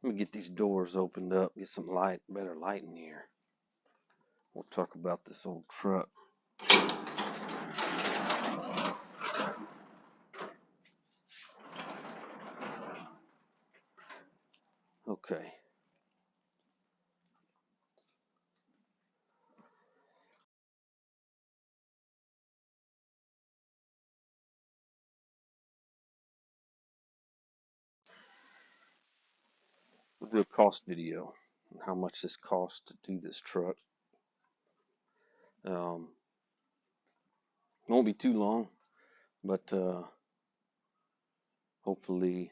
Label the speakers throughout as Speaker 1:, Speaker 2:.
Speaker 1: Let me get these doors opened up, get some light, better light in here. We'll talk about this old truck. Okay. We'll do a cost video on how much this costs to do this truck. It won't be too long, but hopefully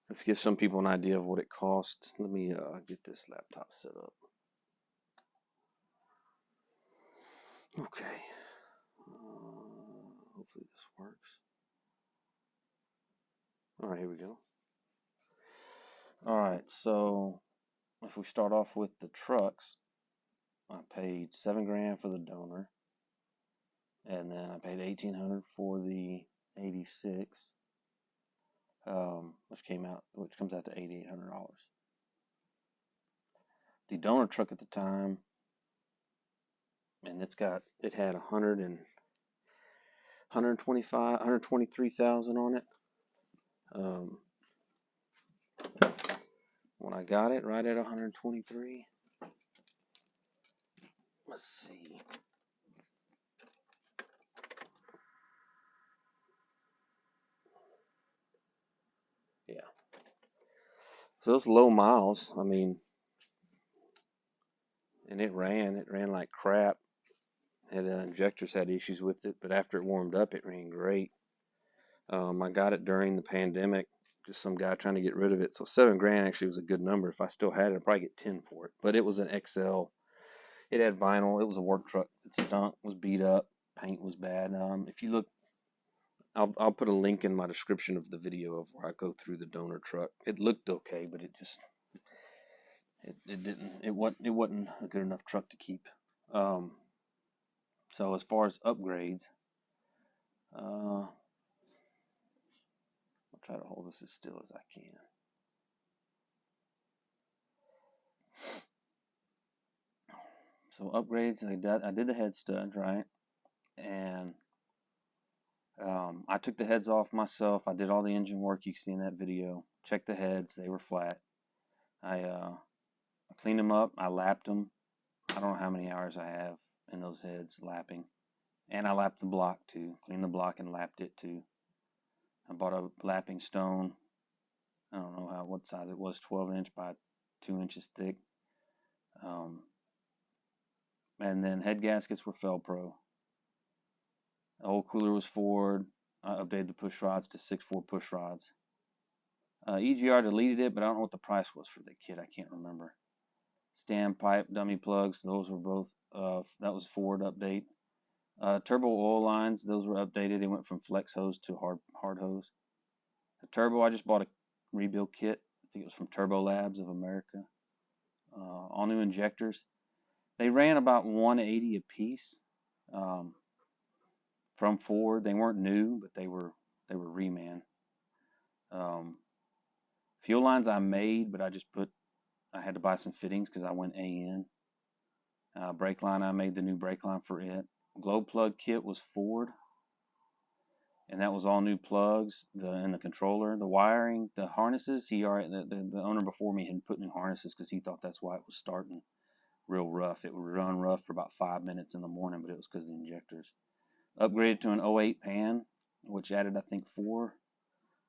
Speaker 1: let's give some people an idea of what it costs. Let me get this laptop set up. Okay. Hopefully this works. All right, here we go. All right, so if we start off with the trucks, I paid $7,000 for the donor, and then I paid $1,800 for the 86, which comes out to $8,800. The donor truck at the time, and it had 123,000 on it. When I got it, right at 123. Let's see. Yeah. So it's low miles. I mean, and it ran like crap. Injectors had issues with it, but after it warmed up, it ran great. I got it during the pandemic. Just some guy trying to get rid of it. So $7,000 actually was a good number. If I still had it, I'd probably get 10 for it. But it was an XL. It had vinyl. It was a work truck. It stunk. Was beat up. Paint was bad. If you look, I'll put a link in my description of the video of where I go through the donor truck. It looked okay, but it wasn't a good enough truck to keep. So as far as upgrades, I'll try to hold this as still as I can. So upgrades, I did the head studs, right? And I took the heads off myself. I did all the engine work you can see in that video. Checked the heads, they were flat. I cleaned them up, I lapped them. I don't know how many hours I have in those heads lapping. And I lapped the block too. Cleaned the block and lapped it too. I bought a lapping stone. I don't know what size it was, 12-inch by 2 inches thick. And then head gaskets were Felpro. The old cooler was Ford. I updated the push rods to 6.4 push rods. EGR deleted it, but I don't know what the price was for the kit. I can't remember. Standpipe, dummy plugs, those were both, that was Ford update. Turbo oil lines, those were updated. It went from flex hose to hard hose. The turbo, I just bought a rebuild kit. I think it was from Turbo Labs of America. All new injectors. They ran about 180 a piece from Ford. They weren't new, but they were reman. Fuel lines I made, but I had to buy some fittings because I went AN. Brake line, I made the new brake line for it. Glow plug kit was Ford, and that was all new plugs and the controller. The wiring, the harnesses, the owner before me had put new harnesses because he thought that's why it was starting real rough. It would run rough for about 5 minutes in the morning, but it was because of the injectors. Upgraded to an 08 pan, which added, I think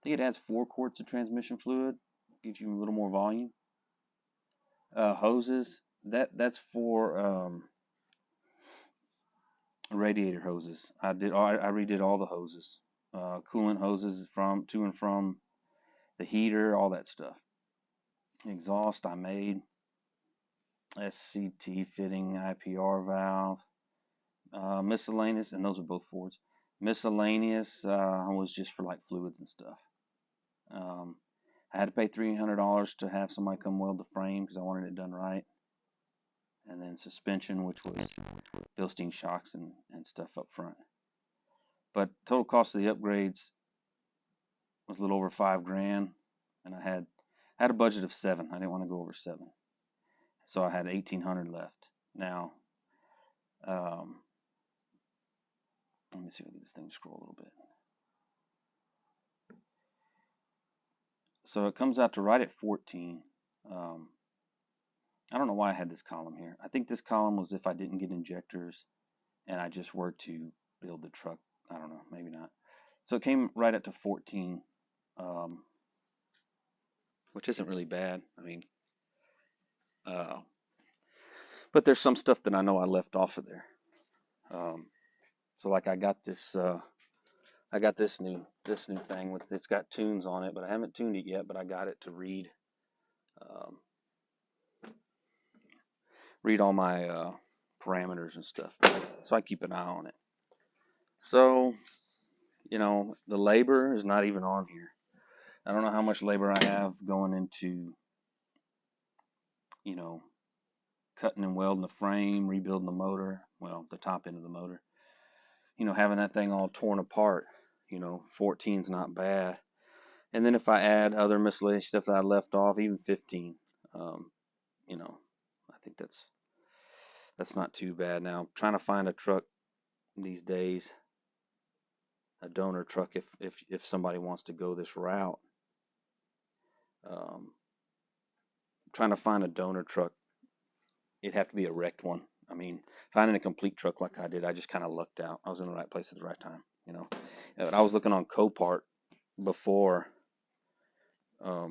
Speaker 1: it adds 4 quarts of transmission fluid, gives you a little more volume. Hoses, that's for radiator hoses. I redid all the hoses, coolant hoses to and from the heater, all that stuff. Exhaust I made, SCT fitting, IPR valve, miscellaneous, and those are both Fords. Miscellaneous was just for like fluids and stuff. I had to pay $300 to have somebody come weld the frame because I wanted it done right. And then suspension, which was Bilstein shocks and stuff up front. But total cost of the upgrades was a little over $5,000. and I had a budget of 7. I didn't want to go over 7, so I had 1,800 left. Now, let me see if I can get this thing to scroll a little bit. So it comes out to right at 14. I don't know why I had this column here. I think this column was if I didn't get injectors and I just were to build the truck. I don't know, maybe not. So it came right up to 14, which isn't really bad. I mean, but there's some stuff that I know I left off of there. So like I got this new thing with, it's got tunes on it, but I haven't tuned it yet. But I got it to read all my parameters and stuff, so I keep an eye on it. So, you know, the labor is not even on here. I don't know how much labor I have going into, you know, cutting and welding the frame, rebuilding the motor, well, the top end of the motor, you know, having that thing all torn apart. You know, 14's not bad. And then if I add other miscellaneous stuff that I left off, even 15, you know, I think that's not too bad. Now, I'm trying to find a truck these days, a donor truck, if somebody wants to go this route. Trying to find a donor truck, it'd have to be a wrecked one. I mean, finding a complete truck like I did, I just kind of lucked out. I was in the right place at the right time, you know. And I was looking on Copart before I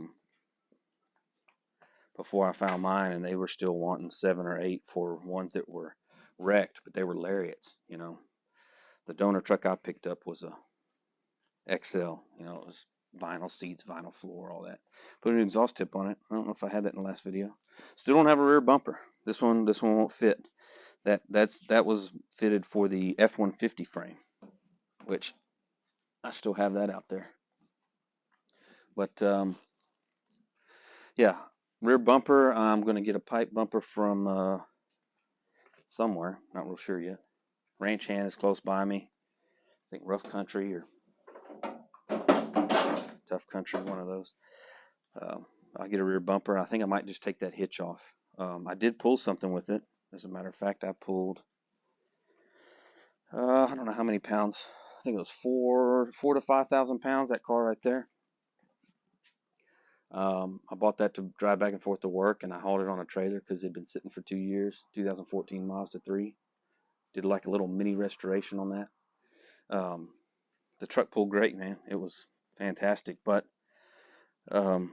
Speaker 1: found mine, and they were still wanting 7 or 8 for ones that were wrecked, but they were lariats, you know. The donor truck I picked up was a XL, you know, it was vinyl seats, vinyl floor, all that. Put an exhaust tip on it. I don't know if I had that in the last video. Still don't have a rear bumper. This one won't fit. That was fitted for the F-150 frame, which I still have that out there. But yeah, rear bumper. I'm gonna get a pipe bumper from somewhere. Not real sure yet. Ranch Hand is close by me. I think Rough Country or Tough Country, one of those. I'll get a rear bumper. I think I might just take that hitch off. I did pull something with it. As a matter of fact, I pulled, I don't know how many pounds. I think it was 4 to 5,000 pounds, that car right there. I bought that to drive back and forth to work, and I hauled it on a trailer because it'd been sitting for 2 years. 2014 Mazda 3. Did like a little mini restoration on that. The truck pulled great, man. It was fantastic. But I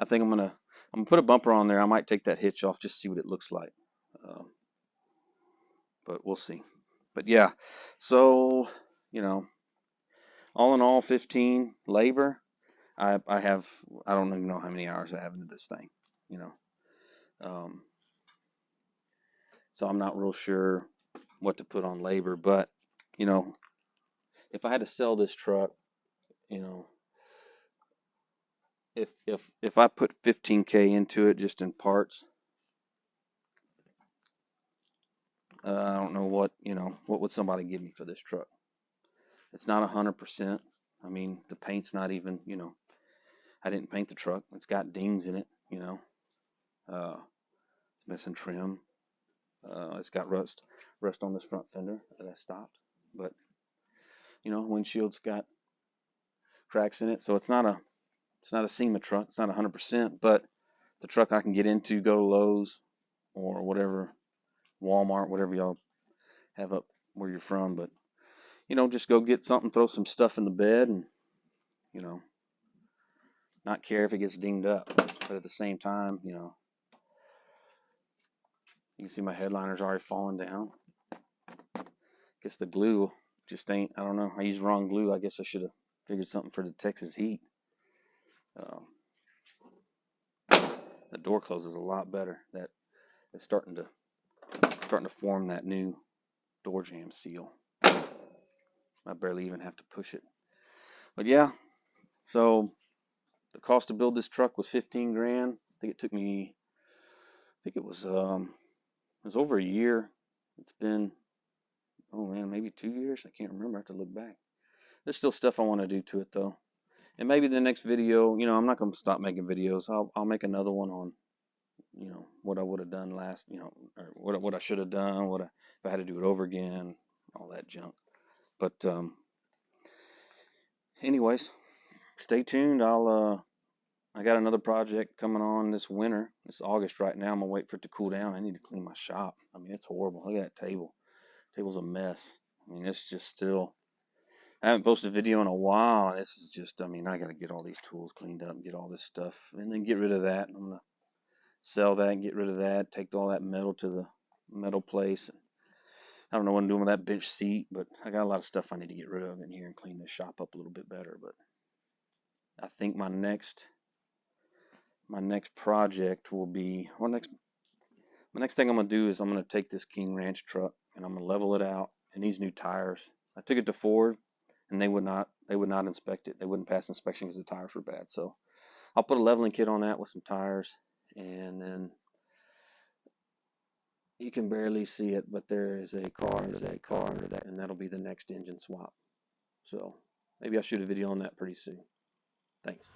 Speaker 1: think I'm gonna put a bumper on there. I might take that hitch off just to see what it looks like. But we'll see. But yeah, so, you know, all in all, 15 labor. I don't even know how many hours I have into this thing, you know. So I'm not real sure what to put on labor, but, you know, if I had to sell this truck, you know, if I put 15K into it just in parts, I don't know what, you know, what would somebody give me for this truck? It's not 100%. I mean, the paint's not even, you know, I didn't paint the truck. It's got dings in it, you know. It's missing trim. It's got rust on this front fender that I stopped. But, you know, windshield's got cracks in it. So it's not a SEMA truck. It's not 100%, but the truck I can get into, go to Lowe's or whatever, Walmart, whatever y'all have up where you're from. But, you know, just go get something, throw some stuff in the bed, and, you know, not care if it gets dinged up. But at the same time, you know, you can see my headliner's already falling down. Guess the glue just ain't, I don't know. I used the wrong glue. I guess I should have figured something for the Texas heat. The door closes a lot better. That it's starting to form that new door jamb seal. I barely even have to push it. But yeah, so the cost to build this truck was 15 grand. I think it took me, it was over a year. It's been, oh man, maybe 2 years. I can't remember. I have to look back. There's still stuff I want to do to it though. And maybe the next video, I'm not going to stop making videos. I'll make another one on, what I would have done last, or what I should have done, if I had to do it over again, all that junk. But anyways, stay tuned. I got another project coming on this winter. It's August right now. I'm gonna wait for it to cool down. I need to clean my shop. I mean, it's horrible. Look at that table. Table's a mess. I mean, it's just still. I haven't posted a video in a while. This is just. I mean, I gotta get all these tools cleaned up and get all this stuff, and then get rid of that. I'm gonna sell that and get rid of that. Take all that metal to the metal place. I don't know what I'm doing with that bench seat, but I got a lot of stuff I need to get rid of in here and clean this shop up a little bit better. But I think my next project will be, my next thing I'm gonna do is I'm gonna take this King Ranch truck and I'm gonna level it out and these new tires. I took it to Ford and they would not inspect it. They wouldn't pass inspection because the tires were bad. So I'll put a leveling kit on that with some tires, and then you can barely see it, but there is a car under that, and that'll be the next engine swap. So maybe I'll shoot a video on that pretty soon. Thanks.